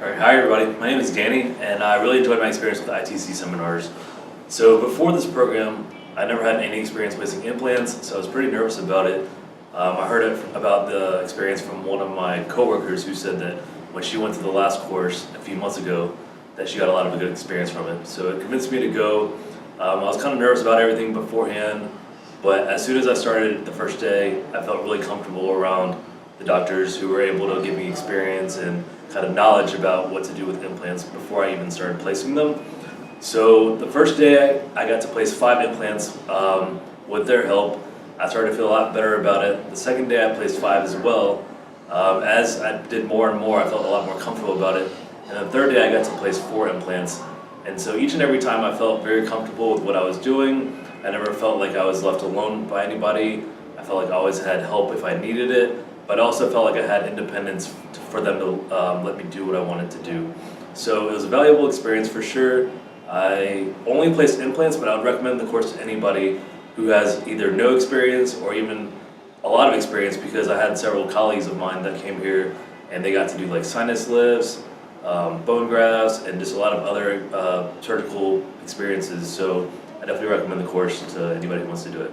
Alright, hi everybody, my name is Danny and I really enjoyed my experience with ITC seminars. So before this program, I never had any experience placing implants, so I was pretty nervous about it. I heard about the experience from one of my coworkers who said that when she went to the last course a few months ago, that she got a lot of a good experience from it. So it convinced me to go. I was kind of nervous about everything beforehand, but as soon as I started the first day, I felt really comfortable around the doctors who were able to give me experience and kind of knowledge about what to do with implants before I even started placing them. So the first day I got to place 5 implants with their help. I started to feel a lot better about it. The second day I placed 5 as well. As I did more and more, I felt a lot more comfortable about it. And the third day I got to place 4 implants. And so each and every time I felt very comfortable with what I was doing. I never felt like I was left alone by anybody. I felt like I always had help if I needed it, but I also felt like I had independence for them to let me do what I wanted to do. So it was a valuable experience for sure. I only placed implants, but I would recommend the course to anybody who has either no experience or even a lot of experience, because I had several colleagues of mine that came here and they got to do like sinus lifts, bone grafts, and just a lot of other surgical experiences. So I definitely recommend the course to anybody who wants to do it.